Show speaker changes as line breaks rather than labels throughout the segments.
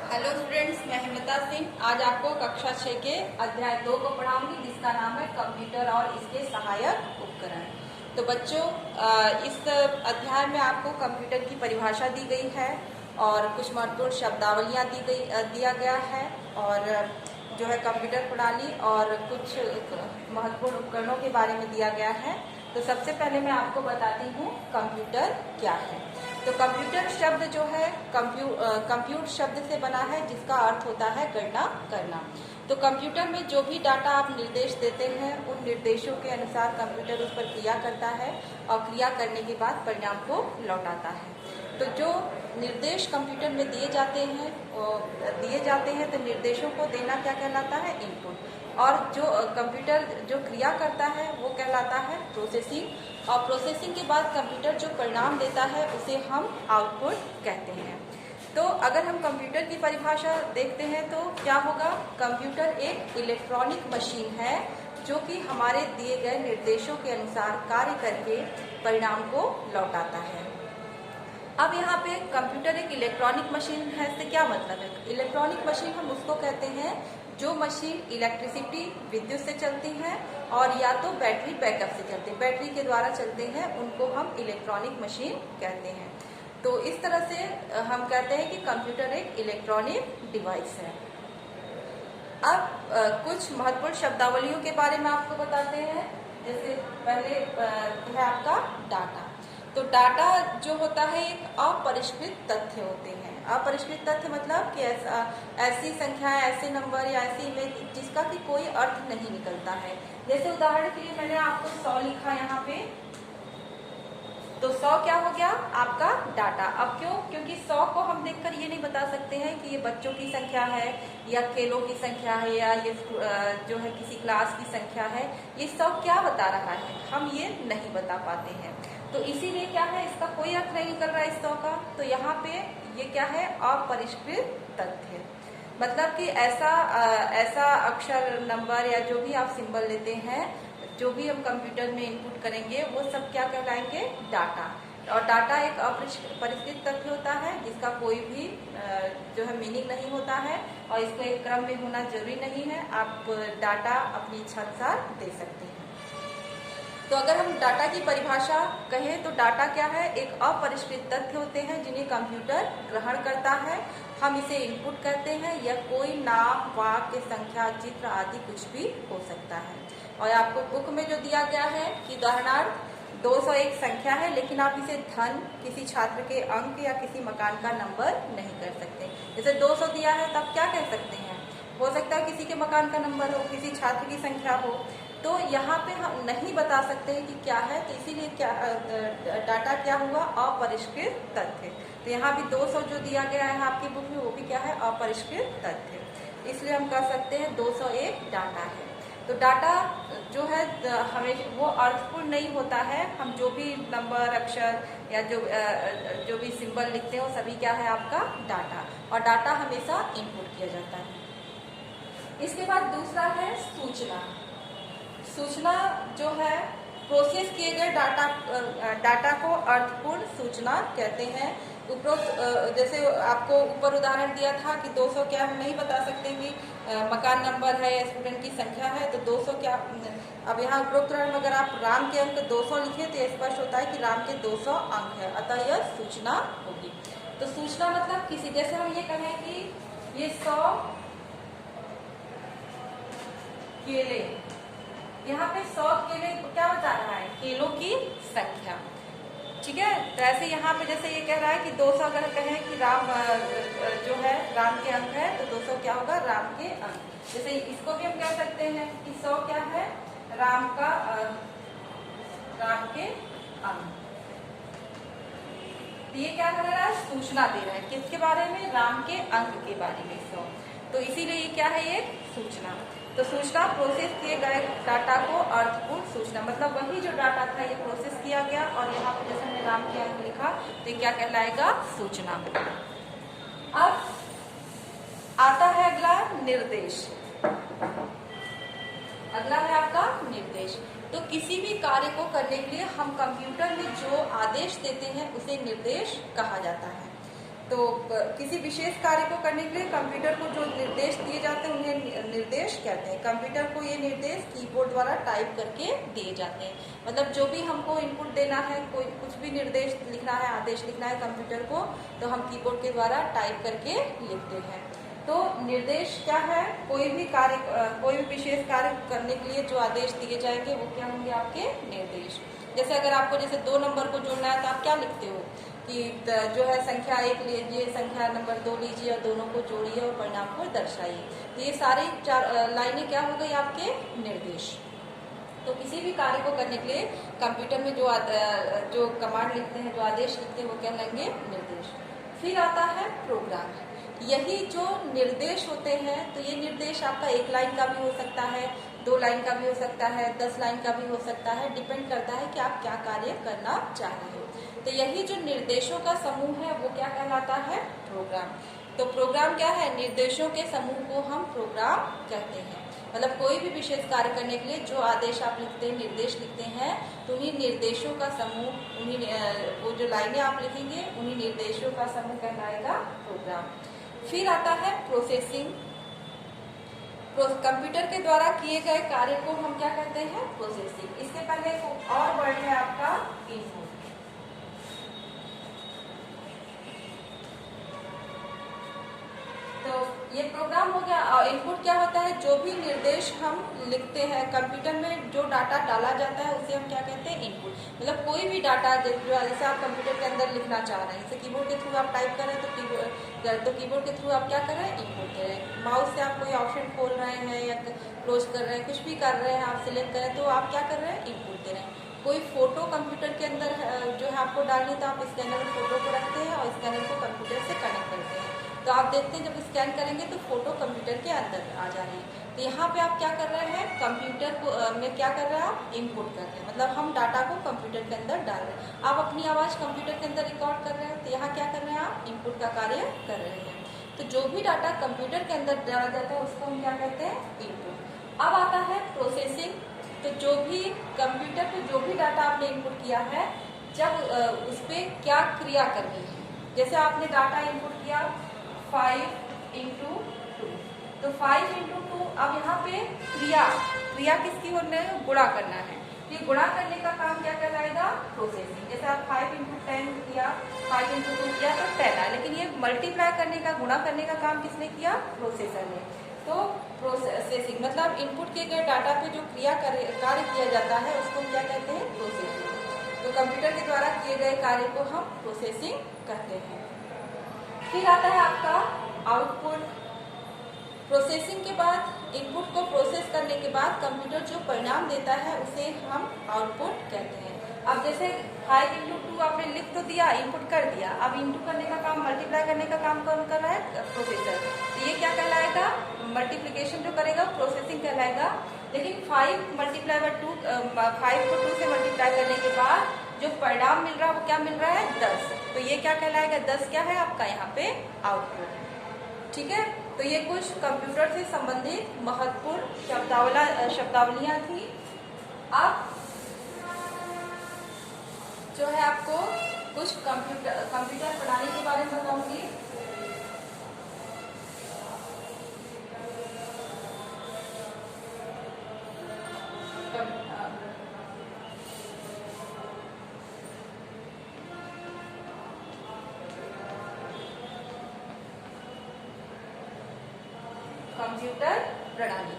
Hello students, मैं हिमता सिंह आज आपको कक्षा 6 के अध्याय 2 को पढ़ाऊंगी जिसका नाम है कंप्यूटर और इसके सहायक उपकरण। तो बच्चों, इस अध्याय में आपको कंप्यूटर की परिभाषा दी गई है और कुछ महत्वपूर्ण शब्दावलियां दिया गया है और जो है कंप्यूटर प्रणाली और कुछ महत्वपूर्ण उपकरणों के बारे में दिया गया है। तो सबसे पहले मैं आपको बताती हूँ कंप्यूटर क्या है। तो कंप्यूटर शब्द जो है कंप्यूट शब्द से बना है जिसका अर्थ होता है गणना करना। तो कंप्यूटर में जो भी डाटा आप निर्देश देते हैं उन निर्देशों के अनुसार कंप्यूटर उस पर क्रिया करता है और क्रिया करने के बाद परिणाम को लौटाता है। तो जो निर्देश कंप्यूटर में दिए जाते हैं तो निर्देशों को देना क्या कहलाता है? इनपुट। और जो कंप्यूटर जो क्रिया करता है वो कहलाता है प्रोसेसिंग। और प्रोसेसिंग के बाद कंप्यूटर जो परिणाम देता है उसे हम आउटपुट कहते हैं। तो अगर हम कंप्यूटर की परिभाषा देखते हैं तो क्या होगा? कंप्यूटर एक इलेक्ट्रॉनिक मशीन है जो कि हमारे दिए गए निर्देशों के अनुसार कार्य करके परिणाम को लौटाता है। अब यहाँ पे कंप्यूटर एक इलेक्ट्रॉनिक मशीन है, इससे क्या मतलब है? इलेक्ट्रॉनिक मशीन हम उसको कहते हैं जो मशीन इलेक्ट्रिसिटी विद्युत से चलती है और या तो बैटरी बैकअप से चलते हैं, बैटरी के द्वारा चलते हैं, उनको हम इलेक्ट्रॉनिक मशीन कहते हैं। तो इस तरह से हम कहते हैं कि कंप्यूटर एक इलेक्ट्रॉनिक डिवाइस है। अब कुछ महत्वपूर्ण शब्दावलियों के बारे में आपको बताते हैं। जैसे पहले है आपका डाटा। तो डाटा जो होता है एक अपरिष्कृत तथ्य होते हैं। अपरिष्कृत तथ्य मतलब कि ऐसी संख्याएं, ऐसे नंबर या ऐसी इमेज जिसका कि कोई अर्थ नहीं निकलता है। जैसे उदाहरण के लिए मैंने आपको 100 लिखा यहाँ पे, तो 100 क्या हो गया? आपका डाटा। अब क्यों? क्योंकि 100 को हम देखकर ये नहीं बता सकते हैं कि ये बच्चों की संख्या है या खेलों की संख्या है या ये जो है किसी क्लास की संख्या है। ये 100 क्या बता रहा है, हम ये नहीं बता पाते हैं। तो इसीलिए क्या है, इसका कोई अर्थ नहीं निकल रहा है इस 100 का। तो यहाँ पे ये क्या है? अपरिष्कृत तथ्य। मतलब कि ऐसा अक्षर, नंबर या जो भी आप सिंबल लेते हैं, जो भी हम कंप्यूटर में इनपुट करेंगे वो सब क्या कहलाएंगे? डाटा। और डाटा एक अपरिष्कृत तथ्य होता है जिसका कोई भी जो है मीनिंग नहीं होता है और इसको एक क्रम में होना जरूरी नहीं है। आप डाटा अपनी इच्छा अनुसार दे सकते हैं। तो अगर हम डाटा की परिभाषा कहें तो डाटा क्या है? एक अपरिष्कृत तथ्य होते हैं जिन्हें कंप्यूटर ग्रहण करता है। हम इसे इनपुट कहते हैं। यह कोई नाम, वाक्य, संख्या, चित्र आदि कुछ भी हो सकता है। और आपको बुक में जो दिया गया है कि उदाहरणार्थ 201 संख्या है लेकिन आप इसे धन, किसी छात्र के अंक या किसी मकान का नंबर नहीं कर सकते। जैसे 200 दिया है तब क्या कह सकते हैं? हो सकता है किसी के मकान का नंबर हो, किसी छात्र की संख्या हो। तो यहाँ पे हम नहीं बता सकते हैं कि क्या है। तो इसीलिए क्या डाटा क्या हुआ? अपरिष्कृत तथ्य। तो यहाँ भी 200 जो दिया गया है आपकी बुक में वो भी क्या है? अपरिष्कृत तथ्य। इसलिए हम कह सकते हैं 201 डाटा है। तो डाटा जो है हमें वो अर्थपूर्ण नहीं होता है। हम जो भी नंबर, अक्षर या जो भी सिंबल लिखते हैं वो सभी क्या है? आपका डाटा। और डाटा हमेशा इनपुट किया जाता है। इसके बाद दूसरा है सूचना। सूचना जो है प्रोसेस किए गए डाटा को अर्थपूर्ण सूचना कहते हैं। उपरोक्त जैसे आपको ऊपर उदाहरण दिया था कि 200 क्या, हम नहीं बता सकते कि मकान नंबर है या स्टूडेंट की संख्या है। तो 200 क्या? अब यहाँ उपरोक्त उदाहरण में अगर आप राम के अंक 200 लिखे तो यह स्पष्ट होता है कि राम के 200 अंक है, अतः यह सूचना होगी। तो सूचना मतलब किसी, जैसे हम ये कहें कि ये 100 केले, यहाँ पे 100 केले क्या बता रहा है? केलों की संख्या। ठीक है। तो ऐसे यहाँ पे जैसे ये कह रहा है कि 200 अगर कहें कि राम जो है राम के अंक है तो 200 क्या होगा? राम के अंक। जैसे इसको भी हम कह सकते हैं कि 100 क्या है? राम के अंक। तो ये क्या कर रहा है? सूचना दे रहा है किसके बारे में? राम के अंक के बारे में 100। तो इसीलिए ये क्या है? ये सूचना। तो सूचना प्रोसेस किए गए डाटा को अर्थपूर्ण सूचना, मतलब वही जो डाटा था ये प्रोसेस किया गया और यहाँ पर जैसे हमने नाम के अंक लिखा तो ये क्या कहलाएगा? सूचना। अब आता है अगला निर्देश। अगला है आपका निर्देश। तो किसी भी कार्य को करने के लिए हम कंप्यूटर में जो आदेश देते हैं उसे निर्देश कहा जाता है। तो किसी विशेष कार्य को करने के लिए कंप्यूटर को जो निर्देश दिए जाते हैं उन्हें निर्देश कहते हैं। कंप्यूटर को ये निर्देश कीबोर्ड द्वारा टाइप करके दिए जाते हैं। मतलब जो भी हमको इनपुट देना है, कोई कुछ भी निर्देश लिखना है, आदेश लिखना है कंप्यूटर को, तो हम कीबोर्ड के द्वारा टाइप करके लिखते हैं। तो निर्देश क्या है? कोई भी कार्य, कोई भी विशेष कार्य करने के लिए जो आदेश दिए जाएंगे वो क्या होंगे? आपके निर्देश। जैसे अगर आपको जैसे 2 नंबर को जोड़ना है तो आप क्या लिखते हो कि जो है संख्या 1 लीजिए, संख्या नंबर 2 लीजिए और दोनों को जोड़िए और परिणाम को दर्शाइए। तो ये सारी 4 लाइनें क्या हो गई? आपके निर्देश। तो किसी भी कार्य को करने के लिए कंप्यूटर में जो कमांड लिखते हैं, जो आदेश लिखते हैं, वो क्या लेंगे? निर्देश। फिर आता है प्रोग्राम। यही जो निर्देश होते हैं, तो ये निर्देश आपका 1 लाइन का भी हो सकता है, 2 लाइन का भी हो सकता है, 10 लाइन का भी हो सकता है, डिपेंड करता है कि आप क्या कार्य करना चाह रहे हो। तो यही जो निर्देशों का समूह है वो क्या कहलाता है? प्रोग्राम। तो प्रोग्राम क्या है? निर्देशों के समूह को हम प्रोग्राम कहते हैं। मतलब कोई भी विशेष कार्य करने के लिए जो आदेश आप लिखते हैं, निर्देश लिखते हैं, तो उन्हीं निर्देशों का समूह, वो जो लाइनें आप लिखेंगे, उन्हीं निर्देशों का समूह कहलाएगा प्रोग्राम। फिर आता है प्रोसेसिंग। कंप्यूटर के द्वारा किए गए कार्य को हम क्या कहते हैं? प्रोसेसिंग। इसके पहले एक और वर्ड है आपका इनपुट। तो ये प्रोग्राम हो गया। और इनपुट क्या होता है? जो भी निर्देश हम लिखते हैं, कंप्यूटर में जो डाटा डाला जाता है उसे हम क्या कहते हैं? इनपुट। मतलब कोई भी डाटा जैसे आप कंप्यूटर के अंदर लिखना चाह रहे हैं, जैसे कीबोर्ड के थ्रू आप टाइप कर रहे हैं, तो कीबोर्ड के थ्रू आप क्या कर रहे हैं? इनपुट दे रहे हैं। माउस से आप कोई ऑप्शन खोल रहे हैं या क्लोज कर रहे हैं, कुछ भी कर रहे हैं, आप सिलेक्ट कर रहे हैं, तो आप क्या कर रहे हैं? इनपुट दे रहे हैं। कोई फोटो कंप्यूटर के अंदर जो है आपको डालनी, तो आप स्कैनर में फोटो को रखते हैं और स्कैनर को कंप्यूटर से कनेक्ट करते हैं। तो आप देखते हैं जब स्कैन करेंगे तो फोटो कंप्यूटर के अंदर आ जा रही है। तो यहाँ पे आप क्या कर रहे हैं? कंप्यूटर को में क्या कर रहे हैं? आप इनपुट कर रहे हैं। मतलब हम डाटा को कंप्यूटर के अंदर डाल रहे हैं। आप अपनी आवाज़ कंप्यूटर के अंदर रिकॉर्ड कर रहे हैं, तो यहाँ क्या कर रहे हैं? आप इनपुट का कार्य कर रहे हैं। तो जो भी डाटा कंप्यूटर के अंदर डाला जाता है उसको हम क्या कहते हैं? इनपुट। अब आता है प्रोसेसिंग। तो जो भी कंप्यूटर पे जो भी डाटा आपने इनपुट किया है, जब उस पर क्या क्रिया करनी है। जैसे आपने डाटा इनपुट किया 5 × 2, तो 5 × 2, अब यहाँ पे क्रिया किसकी होना है? गुणा करना है। ये गुणा करने का काम क्या कहलाएगा? प्रोसेसिंग। जैसे आप 5 × 10 किया, 5 × 2 किया तो 10 है, लेकिन ये मल्टीप्लाई करने का, गुणा करने का काम किसने किया? प्रोसेसर ने। तो प्रोसेसिंग मतलब इनपुट किए गए डाटा पे जो कार्य किया जाता है उसको क्या कहते हैं? प्रोसेसिंग। तो कंप्यूटर के द्वारा किए गए कार्य को हम प्रोसेसिंग कहते हैं। फिर आता है आपका आउटपुट। प्रोसेसिंग के बाद, इनपुट को प्रोसेस करने के बाद कंप्यूटर जो परिणाम देता है उसे हम आउटपुट कहते हैं। अब जैसे 5 × 2 आपने लिख तो दिया, इनपुट कर दिया। अब इनटू करने का काम, मल्टीप्लाई करने का काम कौन कर रहा है? प्रोसेसर। तो ये क्या कहलाएगा? मल्टीप्लिकेशन जो करेगा प्रोसेसिंग कहलाएगा। लेकिन 5 × 2, 5 को 2 से मल्टीप्लाई करने के बाद जो परिणाम मिल रहा है वो क्या मिल रहा है? 10। तो ये क्या कहलाएगा? 10 क्या है आपका यहाँ पे? आउटपुट। ठीक है। तो ये कुछ कंप्यूटर से संबंधित महत्वपूर्ण शब्दावलियां थी। अब जो है आपको कुछ कंप्यूटर प्रणाली के बारे में बताऊंगी। कंप्यूटर प्रणाली।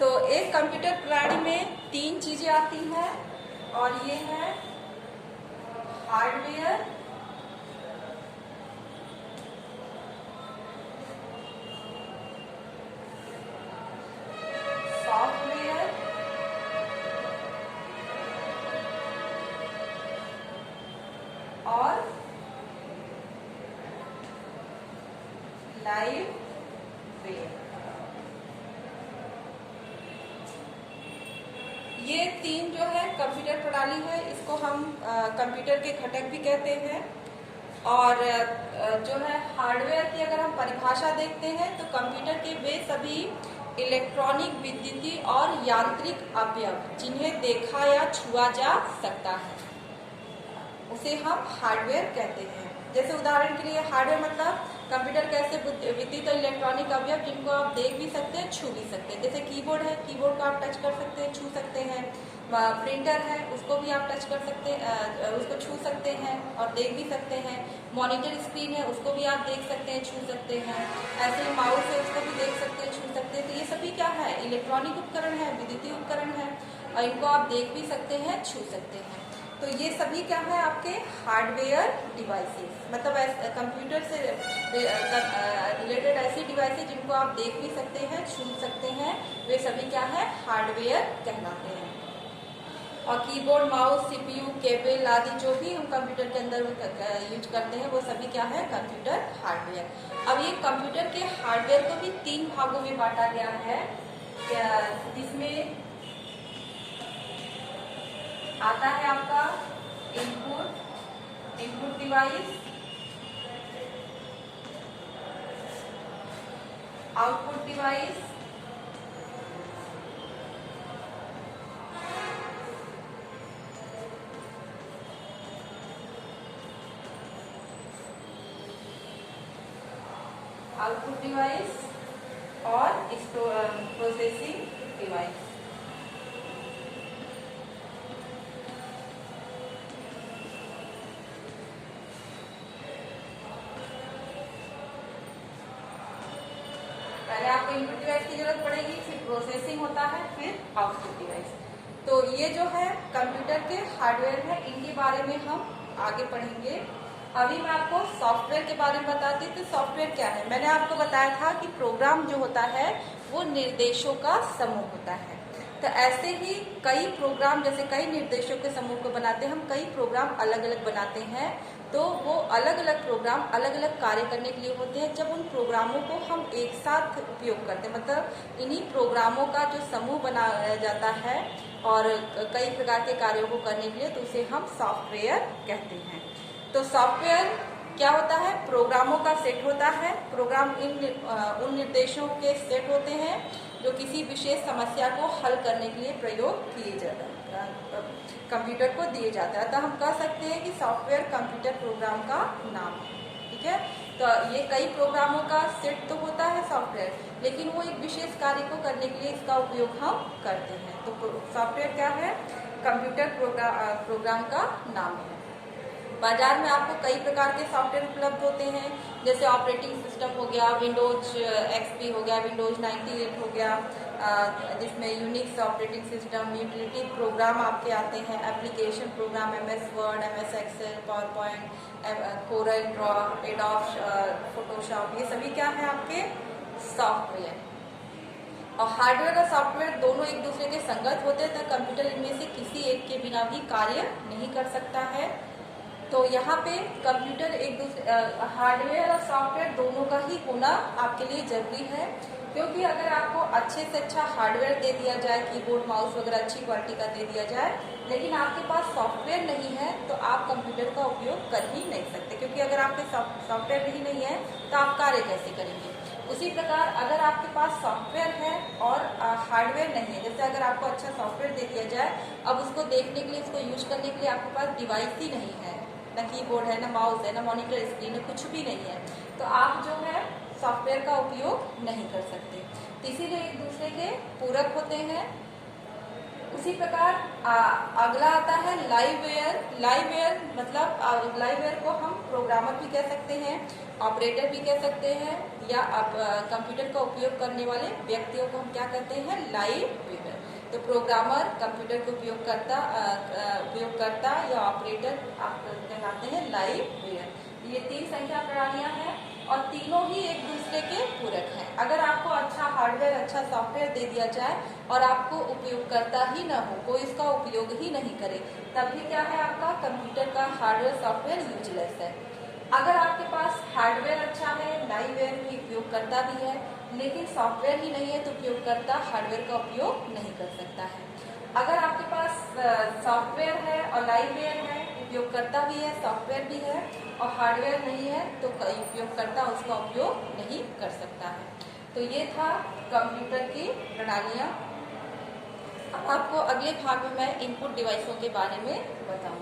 तो एक कंप्यूटर प्रणाली में 3 चीजें आती हैं, और ये है हार्डवेयर, सॉफ्टवेयर और लाइव वेयर। ये 3 जो है कंप्यूटर प्रणाली है, इसको हम कंप्यूटर के घटक भी कहते हैं। और जो है हार्डवेयर की अगर हम परिभाषा देखते हैं तो कंप्यूटर के वे सभी इलेक्ट्रॉनिक, विद्युतीय और यांत्रिक अवयव जिन्हें देखा या छुआ जा सकता है उसे हम हार्डवेयर कहते हैं। जैसे उदाहरण के लिए हार्डवेयर मतलब कंप्यूटर कैसे विद्युत और इलेक्ट्रॉनिक अवयव जिनको आप देख भी सकते हैं, छू भी सकते हैं। जैसे कीबोर्ड है, कीबोर्ड को आप टच कर सकते हैं, छू सकते हैं। प्रिंटर है, उसको भी आप टच कर सकते हैं, उसको छू सकते हैं और देख भी सकते हैं। मॉनिटर स्क्रीन है, उसको भी आप देख सकते हैं, छू सकते हैं। ऐसे माउस है, उसको भी देख सकते हैं, छू सकते हैं। तो ये सभी क्या है, इलेक्ट्रॉनिक उपकरण है, विद्युतीय उपकरण है और इनको आप देख भी सकते हैं, छू सकते हैं। तो ये सभी क्या है आपके हार्डवेयर डिवाइसेस, मतलब कंप्यूटर से रिलेटेड ऐसी डिवाइसेस जिनको आप देख भी सकते हैं, छू सकते हैं, वे सभी क्या है, हार्डवेयर कहलाते हैं। और कीबोर्ड, माउस, सीपीयू, केबल आदि जो भी हम कंप्यूटर के अंदर यूज करते हैं वो सभी क्या है, कंप्यूटर हार्डवेयर। अब ये कंप्यूटर के हार्डवेयर को भी 3 भागों में बांटा गया है, जिसमें आता है आपका इनपुट डिवाइस, आउटपुट डिवाइस, और प्रोसेसिंग डिवाइस। पहले आपको इनपुट डिवाइस की जरूरत पड़ेगी, फिर प्रोसेसिंग होता है, फिर आउटपुट डिवाइस। तो ये जो है कंप्यूटर के हार्डवेयर है, इनके बारे में हम आगे पढ़ेंगे। अभी मैं आपको सॉफ्टवेयर के बारे में बताती हूँ। तो सॉफ्टवेयर क्या है, मैंने आपको बताया था कि प्रोग्राम जो होता है वो निर्देशों का समूह होता है। तो ऐसे ही कई प्रोग्राम, जैसे कई निर्देशों के समूह को बनाते हैं हम, कई प्रोग्राम अलग अलग बनाते हैं। तो वो अलग अलग प्रोग्राम अलग अलग कार्य करने के लिए होते हैं। जब उन प्रोग्रामों को हम एक साथ उपयोग करते हैं, मतलब इन्हीं प्रोग्रामों का जो समूह बनाया जाता है और कई प्रकार के कार्यों को करने के लिए, तो उसे हम सॉफ्टवेयर कहते हैं। तो सॉफ्टवेयर क्या होता है, प्रोग्रामों का सेट होता है। प्रोग्राम उन निर्देशों के सेट होते हैं जो किसी विशेष समस्या को हल करने के लिए प्रयोग किए जाते हैं, कंप्यूटर को दिए जाता है। तो हम कह सकते हैं कि सॉफ्टवेयर कंप्यूटर प्रोग्राम का नाम है। ठीक है, तो ये कई प्रोग्रामों का सेट तो होता है सॉफ्टवेयर, लेकिन वो एक विशेष कार्य को करने के लिए इसका उपयोग हम करते हैं। तो सॉफ्टवेयर क्या है, कंप्यूटर प्रोग्राम का नाम है। बाजार में आपको कई प्रकार के सॉफ्टवेयर उपलब्ध होते हैं, जैसे ऑपरेटिंग सिस्टम हो गया, विंडोज XP हो गया, विंडोज 98 हो गया, जिसमें Unix operating system, utility program आपके आते हैं, application program, MS Word, MS Excel, PowerPoint, Corel draw, Adobe Photoshop, ये सभी क्या है आपके सॉफ्टवेयर। और हार्डवेयर और सॉफ्टवेयर दोनों एक दूसरे के संगत होते हैं, तो कंप्यूटर इनमें से किसी एक के बिना भी कार्य नहीं कर सकता है। तो यहाँ पे कंप्यूटर एक दूसरे, हार्डवेयर और सॉफ्टवेयर दोनों का ही होना आपके लिए जरूरी है, क्योंकि अगर आपको अच्छे से अच्छा हार्डवेयर दे दिया जाए, कीबोर्ड, माउस वगैरह अच्छी क्वालिटी का दे दिया जाए, लेकिन आपके पास सॉफ्टवेयर नहीं है, तो आप कंप्यूटर का उपयोग कर ही नहीं सकते, क्योंकि अगर आपके सॉफ्टवेयर ही नहीं है तो आप कार्य कैसे करेंगे। उसी प्रकार अगर आपके पास सॉफ्टवेयर है और हार्डवेयर नहीं है, जैसे अगर आपको अच्छा सॉफ्टवेयर दे दिया जाए, अब उसको देखने के लिए, उसको यूज करने के लिए आपके पास डिवाइस ही नहीं है, ना कीबोर्ड है, ना माउस है, ना मॉनिटर स्क्रीन है, कुछ भी नहीं है, तो आप जो है सॉफ्टवेयर का उपयोग नहीं कर सकते। तो इसीलिए एक दूसरे के पूरक होते हैं। उसी प्रकार अगला आता है लाइववेयर। लाइववेयर मतलब लाइववेयर को हम प्रोग्रामर भी कह सकते हैं, ऑपरेटर भी कह सकते हैं, या कंप्यूटर का उपयोग करने वाले व्यक्तियों को हम क्या कहते हैं, लाइववेयर। तो प्रोग्रामर, कंप्यूटर के उपयोगकर्ता या ऑपरेटर आप कहलाते हैं लाइववेयर। ये 3 संख्या प्रणालियां हैं और तीनों ही एक दूसरे के पूरक हैं। अगर आपको अच्छा हार्डवेयर, अच्छा सॉफ्टवेयर दे दिया जाए और आपको उपयोगकर्ता ही न हो, कोई इसका उपयोग ही नहीं करे, तभी क्या है, आपका कंप्यूटर का हार्डवेयर सॉफ्टवेयर यूजलेस है। अगर आपके पास हार्डवेयर अच्छा है, लाइववेयर भी उपयोगकर्ता भी है, लेकिन सॉफ्टवेयर ही नहीं है, तो उपयोगकर्ता हार्डवेयर का उपयोग नहीं कर सकता है। अगर आपके पास सॉफ्टवेयर है और लाइववेयर है, उपयोगकर्ता भी है, सॉफ्टवेयर भी है और हार्डवेयर नहीं है, तो उपयोगकर्ता उसका उपयोग नहीं कर सकता है। तो ये था कंप्यूटर की प्रणालियाँ। अब आपको अगले भाग में मैं इनपुट डिवाइसों के बारे में बताऊंगी।